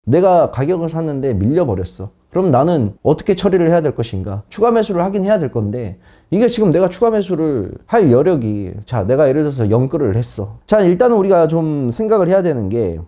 내가 가격을 샀는데 밀려버렸어. 그럼 나는 어떻게 처리를 해야 될 것인가? 추가 매수를 하긴 해야 될 건데, 이게 지금 내가 추가 매수를 할 여력이, 자, 내가 예를 들어서 영끌을 했어. 자, 일단은 우리가 좀 생각을 해야 되는 게,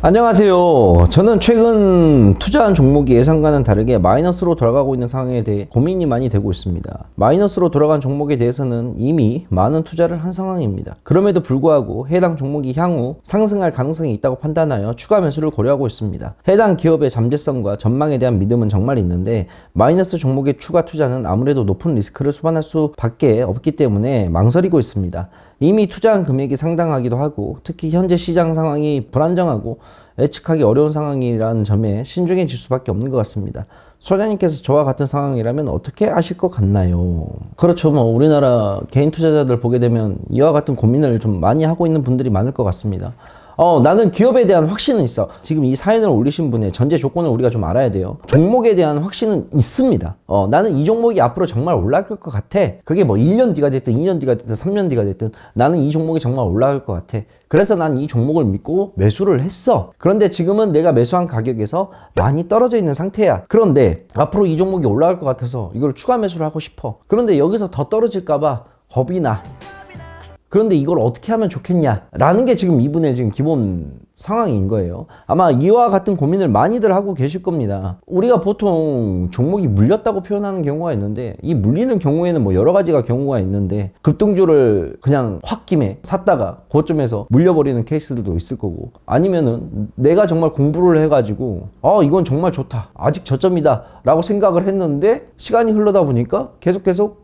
안녕하세요. 저는 최근 투자한 종목이 예상과는 다르게 마이너스로 돌아가고 있는 상황에 대해 고민이 많이 되고 있습니다. 마이너스로 돌아간 종목에 대해서는 이미 많은 투자를 한 상황입니다. 그럼에도 불구하고 해당 종목이 향후 상승할 가능성이 있다고 판단하여 추가 매수를 고려하고 있습니다. 해당 기업의 잠재성과 전망에 대한 믿음은 정말 있는데, 마이너스 종목의 추가 투자는 아무래도 높은 리스크를 수반할 수밖에 없기 때문에 망설이고 있습니다. 이미 투자한 금액이 상당하기도 하고, 특히 현재 시장 상황이 불안정하고 예측하기 어려운 상황이라는 점에 신중해질 수밖에 없는 것 같습니다. 소장님께서 저와 같은 상황이라면 어떻게 하실 것 같나요? 그렇죠. 뭐 우리나라 개인 투자자들 보게 되면 이와 같은 고민을 좀 많이 하고 있는 분들이 많을 것 같습니다. 나는 기업에 대한 확신은 있어. 지금 이 사연을 올리신 분의 전제 조건을 우리가 좀 알아야 돼요. 종목에 대한 확신은 있습니다. 나는 이 종목이 앞으로 정말 올라갈 것 같아. 그게 뭐 1년 뒤가 됐든 2년 뒤가 됐든 3년 뒤가 됐든 나는 이 종목이 정말 올라갈 것 같아. 그래서 난 이 종목을 믿고 매수를 했어. 그런데 지금은 내가 매수한 가격에서 많이 떨어져 있는 상태야. 그런데 앞으로 이 종목이 올라갈 것 같아서 이걸 추가 매수를 하고 싶어. 그런데 여기서 더 떨어질까봐 겁이 나. 그런데 이걸 어떻게 하면 좋겠냐 라는 게 지금 이분의 지금 기본 상황인 거예요. 아마 이와 같은 고민을 많이들 하고 계실 겁니다. 우리가 보통 종목이 물렸다고 표현하는 경우가 있는데, 이 물리는 경우에는 뭐 여러 가지가 경우가 있는데, 급등주를 그냥 홧김에 샀다가 고점에서 물려버리는 케이스들도 있을 거고, 아니면은 내가 정말 공부를 해가지고 이건 정말 좋다, 아직 저점이다 라고 생각을 했는데 시간이 흘러다 보니까 계속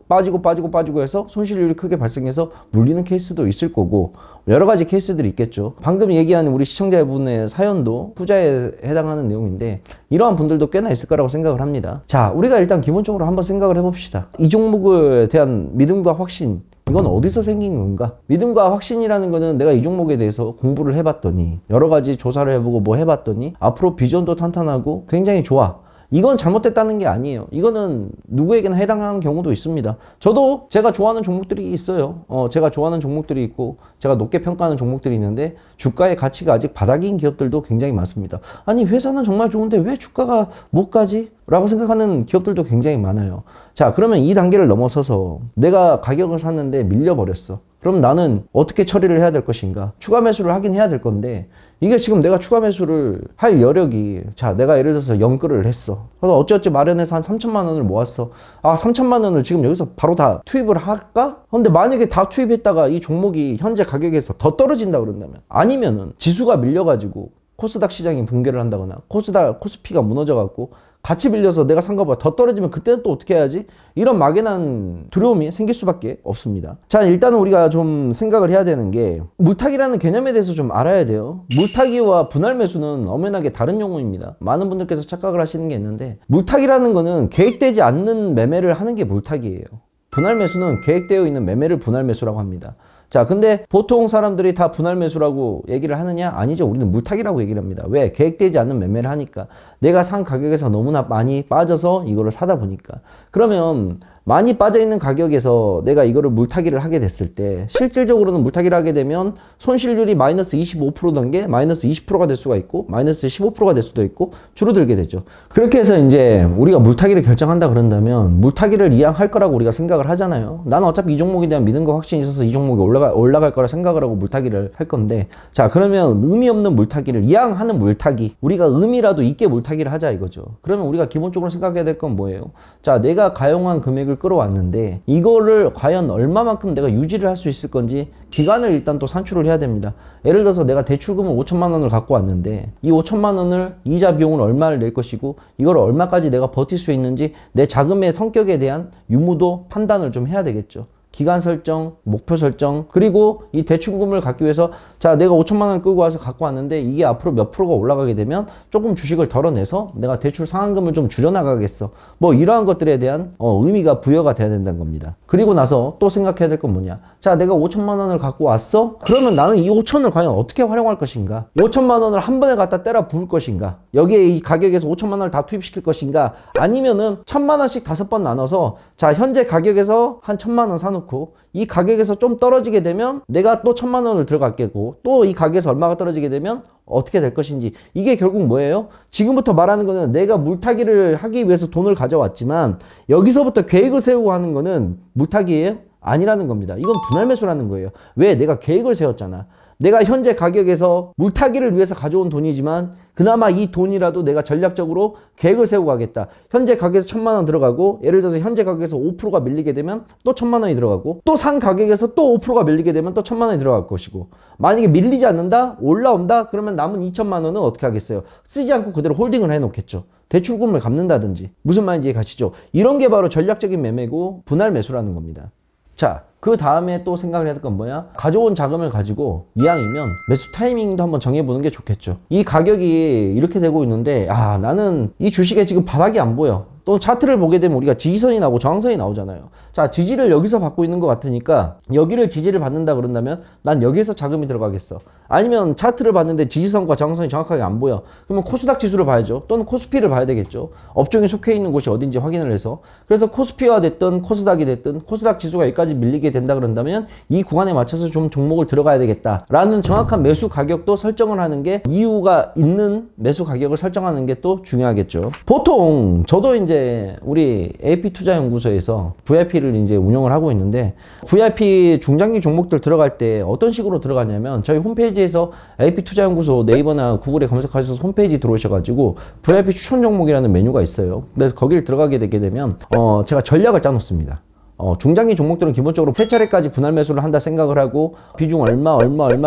빠지고 해서 손실률이 크게 발생해서 물리는 케이스도 있을 거고, 여러 가지 케이스들이 있겠죠. 방금 얘기한 우리 시청자분의 사연도 투자에 해당하는 내용인데, 이러한 분들도 꽤나 있을 거라고 생각을 합니다. 자, 우리가 일단 기본적으로 한번 생각을 해봅시다. 이 종목에 대한 믿음과 확신, 이건 어디서 생긴 건가? 믿음과 확신이라는 거는 내가 이 종목에 대해서 공부를 해봤더니, 여러 가지 조사를 해보고 뭐 해봤더니 앞으로 비전도 탄탄하고 굉장히 좋아. 이건 잘못됐다는 게 아니에요. 이거는 누구에게나 해당하는 경우도 있습니다. 저도 제가 좋아하는 종목들이 있어요. 제가 좋아하는 종목들이 있고 제가 높게 평가하는 종목들이 있는데, 주가의 가치가 아직 바닥인 기업들도 굉장히 많습니다. 아니, 회사는 정말 좋은데 왜 주가가 못 가지? 라고 생각하는 기업들도 굉장히 많아요. 자, 그러면 이 단계를 넘어서서 내가 가격을 샀는데 밀려버렸어. 그럼 나는 어떻게 처리를 해야 될 것인가? 추가 매수를 하긴 해야 될 건데, 이게 지금 내가 추가 매수를 할 여력이, 자, 내가 예를 들어서 영끌을 했어. 그래서 어찌어찌 마련해서 한 3천만 원을 모았어. 3천만 원을 지금 여기서 바로 다 투입을 할까? 근데 만약에 다 투입했다가 이 종목이 현재 가격에서 더 떨어진다 그런다면, 아니면은 지수가 밀려가지고 코스닥 시장이 붕괴를 한다거나 코스피가 무너져갖고 같이 빌려서 내가 산 거보다 더 떨어지면 그때는 또 어떻게 해야지? 이런 막연한 두려움이 생길 수밖에 없습니다. 자, 일단은 우리가 좀 생각을 해야 되는 게, 물타기라는 개념에 대해서 좀 알아야 돼요. 물타기와 분할 매수는 엄연하게 다른 용어입니다. 많은 분들께서 착각을 하시는 게 있는데, 물타기라는 거는 계획되지 않는 매매를 하는 게 물타기예요. 분할 매수는 계획되어 있는 매매를 분할 매수라고 합니다. 자, 근데 보통 사람들이 다 분할 매수라고 얘기를 하느냐? 아니죠. 우리는 물타기라고 얘기를 합니다. 왜? 계획되지 않는 매매를 하니까. 내가 산 가격에서 너무나 많이 빠져서 이거를 사다 보니까. 그러면 많이 빠져있는 가격에서 내가 이거를 물타기를 하게 됐을 때, 실질적으로는 물타기를 하게 되면 손실률이 마이너스 25%던 게 마이너스 20%가 될 수가 있고, 마이너스 15%가 될 수도 있고, 줄어들게 되죠. 그렇게 해서 이제 우리가 물타기를 결정한다 그런다면, 물타기를 이왕할 거라고 우리가 생각을 하잖아요. 나는 어차피 이 종목에 대한 믿음과 확신이 있어서 이 종목이 올라갈 거라 생각을 하고 물타기를 할 건데, 자, 그러면 의미 없는 물타기를, 이왕하는 물타기, 우리가 의미라도 있게 물타기를 하자 이거죠. 그러면 우리가 기본적으로 생각해야 될 건 뭐예요? 자, 내가 가용한 금액을 끌어왔는데 이거를 과연 얼마만큼 내가 유지를 할 수 있을 건지 기간을 일단 또 산출을 해야 됩니다. 예를 들어서 내가 대출금을 5천만 원을 갖고 왔는데, 이 5천만 원을 이자 비용을 얼마를 낼 것이고, 이걸 얼마까지 내가 버틸 수 있는지 내 자금의 성격에 대한 유무도 판단을 좀 해야 되겠죠. 기간 설정, 목표 설정, 그리고 이 대출금을 갖기 위해서 자, 내가 5천만 원을 끌고 와서 갖고 왔는데 이게 앞으로 몇 프로가 올라가게 되면 조금 주식을 덜어내서 내가 대출 상환금을 좀 줄여나가겠어. 뭐 이러한 것들에 대한 의미가 부여가 돼야 된다는 겁니다. 그리고 나서 또 생각해야 될 건 뭐냐. 자, 내가 5천만 원을 갖고 왔어? 그러면 나는 이 5천을 과연 어떻게 활용할 것인가? 5천만 원을 한 번에 갖다 때려 부을 것인가? 여기에 이 가격에서 5천만 원을 다 투입시킬 것인가? 아니면은 1,000만 원씩 5번 나눠서 자, 현재 가격에서 한 1,000만 원 사놓고 이 가격에서 좀 떨어지게 되면 내가 또 1,000만 원을 들어갔겠고 또 이 가격에서 얼마가 떨어지게 되면 어떻게 될 것인지. 이게 결국 뭐예요? 지금부터 말하는 거는 내가 물타기를 하기 위해서 돈을 가져왔지만 여기서부터 계획을 세우고 하는 거는 물타기예요? 아니라는 겁니다. 이건 분할 매수라는 거예요. 왜? 내가 계획을 세웠잖아. 내가 현재 가격에서 물타기를 위해서 가져온 돈이지만 그나마 이 돈이라도 내가 전략적으로 계획을 세우고 가겠다. 현재 가격에서 1,000만 원 들어가고 예를 들어서 현재 가격에서 5%가 밀리게 되면 또 1,000만 원이 들어가고 또 산 가격에서 또 5%가 밀리게 되면 또 1,000만 원이 들어갈 것이고 만약에 밀리지 않는다? 올라온다? 그러면 남은 2,000만 원은 어떻게 하겠어요? 쓰지 않고 그대로 홀딩을 해놓겠죠. 대출금을 갚는다든지. 무슨 말인지 가시죠? 이런 게 바로 전략적인 매매고 분할 매수라는 겁니다. 자, 그 다음에 또 생각을 해야 될 건 뭐야? 가져온 자금을 가지고 이왕이면 매수 타이밍도 한번 정해보는 게 좋겠죠. 이 가격이 이렇게 되고 있는데 나는 이 주식에 지금 바닥이 안 보여. 또 차트를 보게 되면 우리가 지지선이 나오고 저항선이 나오잖아요. 자, 지지를 여기서 받고 있는 것 같으니까 여기를 지지를 받는다 그런다면 난 여기에서 자금이 들어가겠어. 아니면 차트를 봤는데 지지선과 저항선이 정확하게 안 보여. 그러면 코스닥 지수를 봐야죠. 또는 코스피를 봐야 되겠죠. 업종에 속해 있는 곳이 어딘지 확인을 해서. 그래서 코스피가 됐든 코스닥이 됐든 코스닥 지수가 여기까지 밀리게 된다 그런다면 이 구간에 맞춰서 좀 종목을 들어가야 되겠다 라는 정확한 매수 가격도 설정을 하는 게 이유가 있는 매수 가격을 설정하는 게 또 중요하겠죠. 보통 저도 이제 우리 AP투자연구소에서 VIP를 이제 운영을 하고 있는데 VIP 중장기 종목들 들어갈 때 어떤 식으로 들어가냐면 저희 홈페이지에서 AP투자연구소 네이버나 구글에 검색하셔서 홈페이지 들어오셔가지고 VIP 추천 종목이라는 메뉴가 있어요. 그래서 거기를 들어가게 되게 되면 제가 전략을 짜놓습니다. 중장기 종목들은 기본적으로 세 차례까지 분할 매수를 한다 생각을 하고 비중 얼마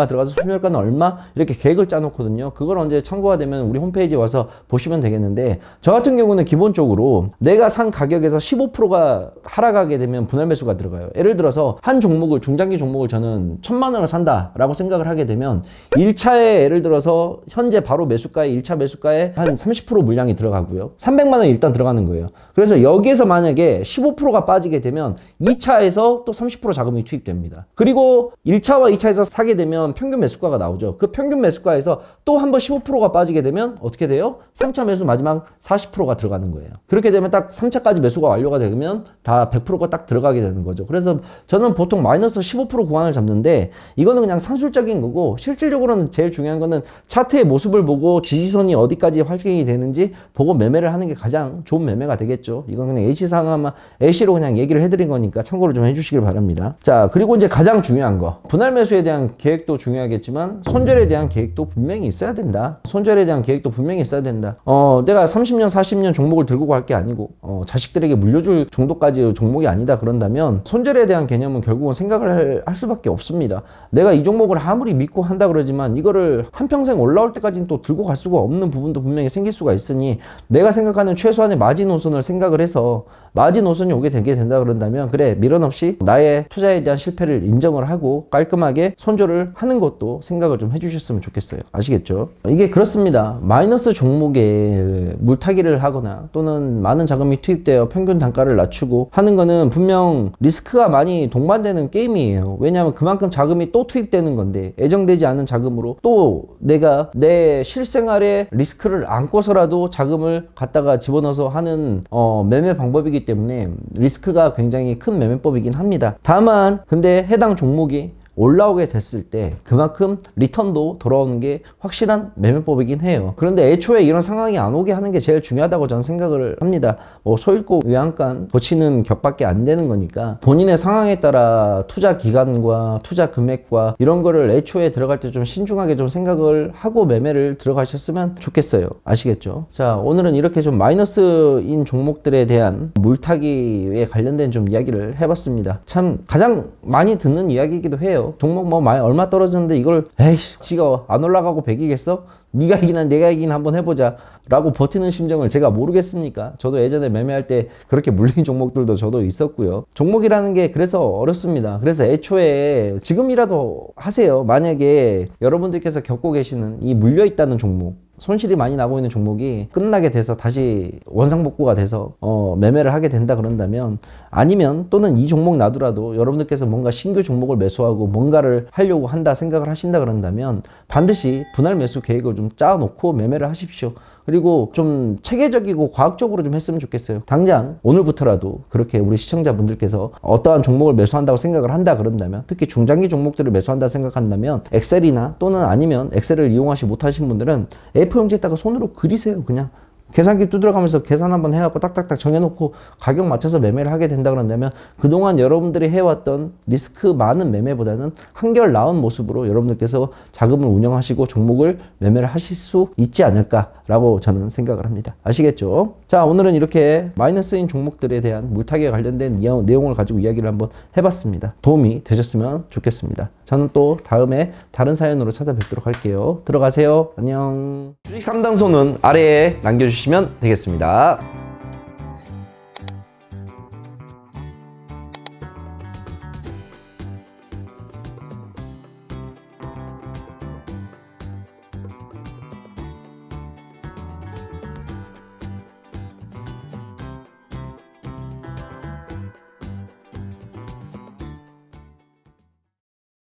들어가서 순혈가는 얼마 이렇게 계획을 짜놓거든요. 그걸 언제 참고가 되면 우리 홈페이지에 와서 보시면 되겠는데 저 같은 경우는 기본적으로 내가 산 가격에서 15%가 하락하게 되면 분할 매수가 들어가요. 예를 들어서 한 종목을 중장기 종목을 저는 1,000만 원을 산다 라고 생각을 하게 되면 1차에 예를 들어서 현재 바로 매수가에 1차 매수가에 한 30% 물량이 들어가고요. 300만 원이 일단 들어가는 거예요. 그래서 여기에서 만약에 15%가 빠지게 되면 2차에서 또 30% 자금이 투입됩니다. 그리고 1차와 2차에서 사게 되면 평균 매수가가 나오죠. 그 평균 매수가에서 또 한 번 15%가 빠지게 되면 어떻게 돼요? 3차 매수 마지막 40%가 들어가는 거예요. 그렇게 되면 딱 3차까지 매수가 완료가 되면 다 100%가 딱 들어가게 되는 거죠. 그래서 저는 보통 마이너스 15% 구간을 잡는데 이거는 그냥 상술적인 거고 실질적으로는 제일 중요한 거는 차트의 모습을 보고 지지선이 어디까지 활성이 되는지 보고 매매를 하는 게 가장 좋은 매매가 되겠죠. 이건 그냥 H상하만 H로 그냥 얘기를 해드린 거니까 참고를 좀 해주시길 바랍니다. 자, 그리고 이제 가장 중요한 거 분할 매수에 대한 계획도 중요하겠지만 손절에 대한 계획도 분명히 있어야 된다. 손절에 대한 계획도 분명히 있어야 된다. 내가 30년 40년 종목을 들고 갈 게 아니고 자식들에게 물려줄 정도까지 종목이 아니다 그런다면 손절에 대한 개념은 결국은 생각을 할 수밖에 없습니다. 내가 이 종목을 아무리 믿고 한다 그러지만 이거를 한평생 올라올 때까지는 또 들고 갈 수가 없는 부분도 분명히 생길 수가 있으니 내가 생각하는 최소한의 마지노선을 생각을 해서 마지노선이 오게 되게 된다 그런다면 그래 미련 없이 나의 투자에 대한 실패를 인정을 하고 깔끔하게 손절을 하는 것도 생각을 좀 해주셨으면 좋겠어요. 아시겠죠? 이게 그렇습니다. 마이너스 종목에 물타기를 하거나 또는 많은 자금이 투입되어 평균 단가를 낮추고 하는 거는 분명 리스크가 많이 동반되는 게임이에요. 왜냐하면 그만큼 자금이 또 투입되는 건데 예정되지 않은 자금으로 또 내가 내 실생활에 리스크를 안고서라도 자금을 갖다가 집어넣어서 하는 매매 방법이기 때문에 리스크가 굉장히 큰 매매법이긴 합니다. 다만 근데 해당 종목이 올라오게 됐을 때 그만큼 리턴도 돌아오는 게 확실한 매매법이긴 해요. 그런데 애초에 이런 상황이 안 오게 하는 게 제일 중요하다고 저는 생각을 합니다. 소 잃고 외양간 고치는 격밖에 안 되는 거니까 본인의 상황에 따라 투자 기간과 투자 금액과 이런 거를 애초에 들어갈 때 좀 신중하게 좀 생각을 하고 매매를 들어가셨으면 좋겠어요. 아시겠죠? 자, 오늘은 이렇게 좀 마이너스인 종목들에 대한 물타기에 관련된 좀 이야기를 해봤습니다. 참 가장 많이 듣는 이야기이기도 해요. 하세요. 종목 뭐 많이 얼마 떨어졌는데 이걸 에이씨 지가 안 올라가고 100이겠어? 네가 이기나 내가 이기나 한번 해보자 라고 버티는 심정을 제가 모르겠습니까? 저도 예전에 매매할 때 그렇게 물린 종목들도 저도 있었고요. 종목이라는 게 그래서 어렵습니다. 그래서 애초에 지금이라도 하세요. 만약에 여러분들께서 겪고 계시는 이 물려있다는 종목, 손실이 많이 나고 있는 종목이 끝나게 돼서 다시 원상복구가 돼서 매매를 하게 된다 그런다면, 아니면 또는 이 종목 놔두라도 여러분들께서 뭔가 신규 종목을 매수하고 뭔가를 하려고 한다 생각을 하신다 그런다면 반드시 분할 매수 계획을 좀 짜놓고 매매를 하십시오. 그리고 좀 체계적이고 과학적으로 좀 했으면 좋겠어요. 당장 오늘부터라도 그렇게 우리 시청자분들께서 어떠한 종목을 매수한다고 생각을 한다 그런다면, 특히 중장기 종목들을 매수한다 생각한다면 엑셀이나 또는 아니면 엑셀을 이용하지 못하신 분들은 A4용지에다가 손으로 그리세요. 그냥 계산기 두드려가면서 계산 한번 해갖고 딱딱딱 정해놓고 가격 맞춰서 매매를 하게 된다 그런다면 그동안 여러분들이 해왔던 리스크 많은 매매보다는 한결 나은 모습으로 여러분들께서 자금을 운영하시고 종목을 매매를 하실 수 있지 않을까라고 저는 생각을 합니다. 아시겠죠? 자, 오늘은 이렇게 마이너스인 종목들에 대한 물타기에 관련된 내용을 가지고 이야기를 한번 해봤습니다. 도움이 되셨으면 좋겠습니다. 저는 또 다음에 다른 사연으로 찾아뵙도록 할게요. 들어가세요. 안녕. 주식 상담소는 아래에 남겨주시면 되겠습니다.